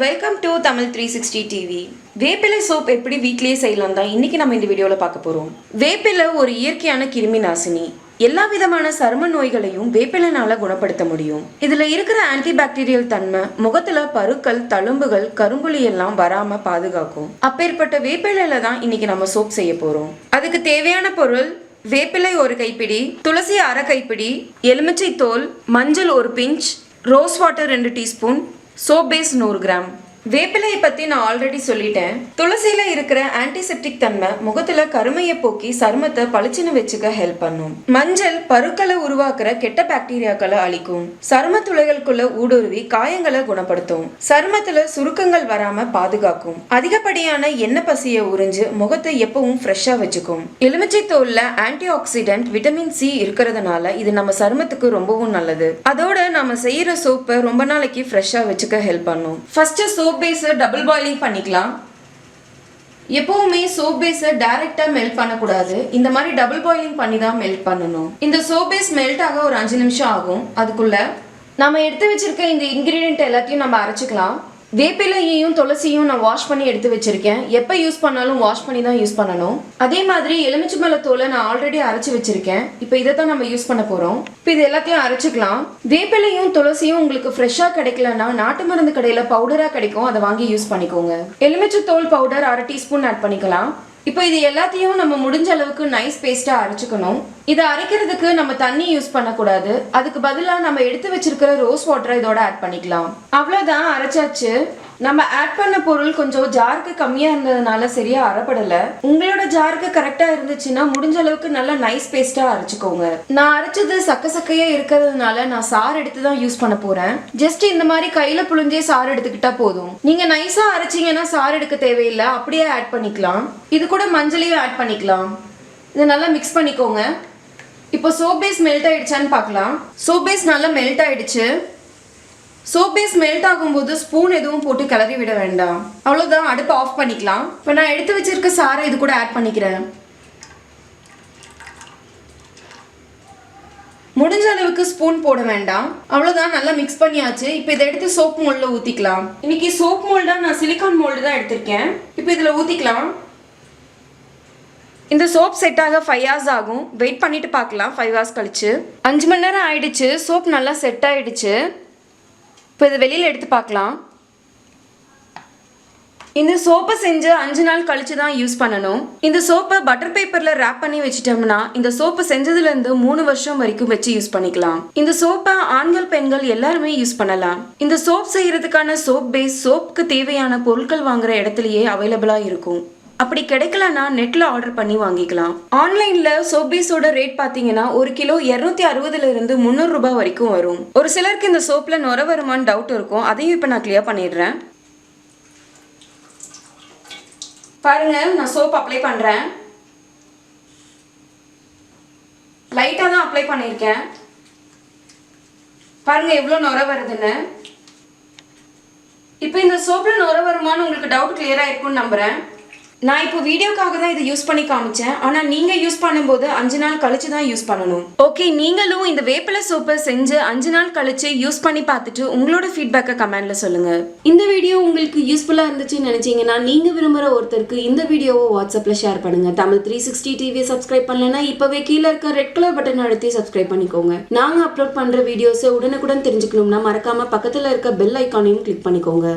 welcome to TAMIL360 TV. வேப்பிலை soap எப்படி வீட்லயே செய்யலாம் தான் இன்னைக்கு நம்ம இந்த வீடியோல பார்க்க போறோம். வேப்பிலை ஒரு இயற்கையான கிருமி நாசினி. எல்லா விதமான சரும நோய்களையும் வேப்பிலைனால குணப்படுத்த முடியும். இதுல இருக்கிற ஆன்டிபாக்டீரியல் தன்மை முகத்துல பருக்கள், தழும்புகள், கரும்புள்ளி எல்லாம் வராம பாதுகாக்கும். அப்பேற்பட்ட வேப்பிலையில தான் இன்னைக்கு நம்ம சோப் செய்ய போறோம். அதுக்கு தேவையான பொருள் வேப்பிலை ஒரு கைப்பிடி, துளசி அரை கைப்பிடி, எலுமிச்சை தோல், மஞ்சள் ஒரு pinch, rose water 2 teaspoon, soap base 100 gram. வேப்பிலையை பத்தி நான் ஆல்ரெடி சொல்லிட்டேன். துளசியில இருக்கிற ஆன்டிசெப்டிக் தன்மை முகத்துல கருமையை போக்கி சருமத்தை பளிச்சுன்னு வச்சுக்க ஹெல்ப் பண்ணும். மஞ்சள் பருக்களை உருவாக்குற கெட்ட பாக்டீரியாக்களை அழிக்கும். சரும துளைகளுக்குள்ள ஊடுருவி காயங்களை குணப்படுத்தும். சருமத்துல சுருக்கங்கள் வராம பாதுகாக்கும். அதிகப்படியான எண்ணெய் பசியை உறிஞ்சு முகத்தை எப்பவும் ஃப்ரெஷ்ஷா வச்சுக்கும். எலுமிச்சை தோல்ல ஆன்டி ஆக்சிடென்ட் விட்டமின் சி இருக்கிறதுனால இது நம்ம சருமத்துக்கு ரொம்பவும் நல்லது. அதோட நம்ம செய்யற சோப்பை ரொம்ப நாளைக்கு ஃப்ரெஷ்ஷா வச்சுக்க ஹெல்ப் பண்ணும். First soap base double boiling பண்ணிக்கலாம். எப்பவுமே சோப் பேஸ் டைரக்டா மெல்ட் பண்ணக்கூடாது. இந்த மாதிரி டபுள் பாயிலிங் பண்ணி தான் மெல்ட் பண்ணணும். இந்த சோப் பேஸ் மெல்ட் ஆக ஒரு 5 நிமிஷம் ஆகும். அதுக்குள்ள நம்ம எடுத்து வச்சிருக்க இந்த இன்கிரீடியன்ட் எல்லாத்தையும் நம்ம அரைச்சிக்கலாம். வேப்பிலையையும் துளசியும் நான் வாஷ் பண்ணி எடுத்து வச்சிருக்கேன். எப்போ யூஸ் பண்ணாலும் வாஷ் பண்ணி தான் யூஸ் பண்ணணும். அதே மாதிரி எலுமிச்சை தோலை நான் ஆல்ரெடி அரைச்சி வச்சிருக்கேன். இப்போ இதை தான் நம்ம யூஸ் பண்ண போறோம். இப்போ இது எல்லாத்தையும் அரைச்சிக்கலாம். வேப்பிலையும் துளசியும் உங்களுக்கு ஃப்ரெஷ்ஷா கிடைக்கலன்னா நாட்டு மருந்து கடையில பவுடரா கிடைக்கும், அதை வாங்கி யூஸ் பண்ணிக்கோங்க. எலுமிச்சை தோல் பவுடர் அரை டீஸ்பூன் ஆட் பண்ணிக்கலாம். இப்போ இது எல்லாத்தையும் நம்ம முடிஞ்ச அளவுக்கு நைஸ் பேஸ்டா அரைச்சுக்கணும். இதை அரைக்கிறதுக்கு நம்ம தண்ணி யூஸ் பண்ணக்கூடாது. அதுக்கு பதிலாக நம்ம எடுத்து வச்சிருக்கிற ரோஸ் வாட்டரை இதோட ஆட் பண்ணிக்கலாம். அவ்வளோதான், அரைச்சாச்சு. நம்ம ஆட் பண்ண பொருள் கொஞ்சம் ஜாருக்கு கம்மியா இருந்ததுனால சரியா அரைப்படல. உங்களோட ஜாருக்கு கரெக்டா இருந்துச்சுன்னா முடிஞ்ச அளவுக்கு நல்லா நைஸ் பேஸ்டா அரைச்சுக்கோங்க. நான் அரைச்சது சக்கையா இருக்கிறதுனால நான் சாறு எடுத்து தான் யூஸ் பண்ண போறேன். ஜஸ்ட் இந்த மாதிரி கையில புழிஞ்சே சாறு எடுத்துக்கிட்டா போதும். நீங்க நைஸா அரைச்சிங்கன்னா சாறு எடுக்க தேவையில்லை, அப்படியே ஆட் பண்ணிக்கலாம். இது கூட மஞ்சளையும் ஆட் பண்ணிக்கலாம். இதை நல்லா மிக்ஸ் பண்ணிக்கோங்க. இப்போ சோப் பேஸ் மெல்ட் ஆயிடுச்சான்னு பார்க்கலாம். சோப் பேஸ் நல்லா மெல்ட் ஆயிடுச்சு. சோப் பேஸ் மெல்ட் ஆகும்போது ஸ்பூன் எதுவும் போட்டு கிளறி விட வேண்டாம். அவ்வளோதான், அடுப்பை ஆஃப் பண்ணிக்கலாம். இப்போ நான் எடுத்து வச்சிருக்க சாறை இது கூட ஆட் பண்ணிக்கிறேன். முடிஞ்ச அளவுக்கு ஸ்பூன் போட வேண்டாம். அவ்வளோதான், நல்லா மிக்ஸ் பண்ணியாச்சு. இப்போ இதை எடுத்து சோப் மோல்டில் ஊற்றிக்கலாம். இன்னைக்கு சோப் மோல்டா நான் சிலிக்கான் மோல்டு தான் எடுத்திருக்கேன். இப்போ இதில் ஊற்றிக்கலாம். இந்த சோப் செட் ஆக 5 hours ஆகும். வெயிட் பண்ணிட்டு பார்க்கலாம். 5 hours கழிச்சு 5 மணி நேரம் ஆயிடுச்சு. சோப் நல்லா செட் ஆயிடுச்சு. இப்போ இதை வெளியில் எடுத்து பார்க்கலாம். இந்த சோப்பை செஞ்சு 5 நாள் கழிச்சு தான் யூஸ் பண்ணணும். இந்த சோப்பை பட்டர் பேப்பரில் ரேப் பண்ணி வச்சிட்டோம்னா இந்த சோப்பை செஞ்சதுலேருந்து 3 வருஷம் வரைக்கும் வச்சு யூஸ் பண்ணிக்கலாம். இந்த சோப்பை ஆண்கள் பெண்கள் எல்லாருமே யூஸ் பண்ணலாம். இந்த சோப் செய்யறதுக்கான சோப் பேஸ் சோப்புக்கு தேவையான பொருட்கள் வாங்குற இடத்துலயே அவைலபிளாக இருக்கும். அப்படி கிடைக்கலன்னா நெட்ல ஆர்டர் பண்ணி வாங்கிக்கலாம். ஆன்லைன்ல சோப் பேஸோட ரேட் பாத்தீங்கன்னா 1 கிலோ 260 இருந்து 300 ரூபாய் வரைக்கும் வரும். ஒரு சிலருக்கு இந்த சோப்ல நுர வருமான்னு டவுட் இருக்கும். அதையும் இப்ப நான் கிளியர் பண்ணிடுறேன். பாருங்க, நான் சோப் அப்ளை பண்றேன். லைட்டா தான் அப்ளை பண்ணிருக்கேன். பாருங்க எவ்வளவு நுர வருதுன்னு. இப்போ இந்த சோப்ல நுர வருமான்னு உங்களுக்கு டவுட் கிளியர் ஆயிருக்கும்னு நம்புறேன். நான் இப்போ வீடியோக்காக தான் இதை யூஸ் பண்ணி காமிச்சேன். ஆனால் நீங்கள் யூஸ் பண்ணும்போது 5 நாள் கழிச்சு தான் யூஸ் பண்ணணும். ஓகே, நீங்களும் இந்த வேப்பிலை சோப்பை செஞ்சு 5 நாள் கழிச்சு யூஸ் பண்ணி பார்த்துட்டு உங்களோட ஃபீட்பேக்கை கமெண்ட்ல சொல்லுங்க. இந்த வீடியோ உங்களுக்கு யூஸ்ஃபுல்லாக இருந்துச்சுன்னு நினைச்சீங்கன்னா நீங்கள் விரும்புகிற ஒருத்தருக்கு இந்த வீடியோவை வாட்ஸ்அப்பில் ஷேர் பண்ணுங்க. தமிழ்360 டிவியை சப்ஸ்கிரைப் பண்ணலன்னா இப்போவே கீழே இருக்க ரெட் கலர் பட்டன் அழுத்தி சப்ஸ்கிரைப் பண்ணிக்கோங்க. நாங்கள் அப்லோட் பண்ணுற வீடியோஸை உடனுக்குடன் தெரிஞ்சுக்கணும்னா மறக்காம பக்கத்தில் இருக்க பெல் ஐக்கானையும் கிளிக் பண்ணிக்கோங்க.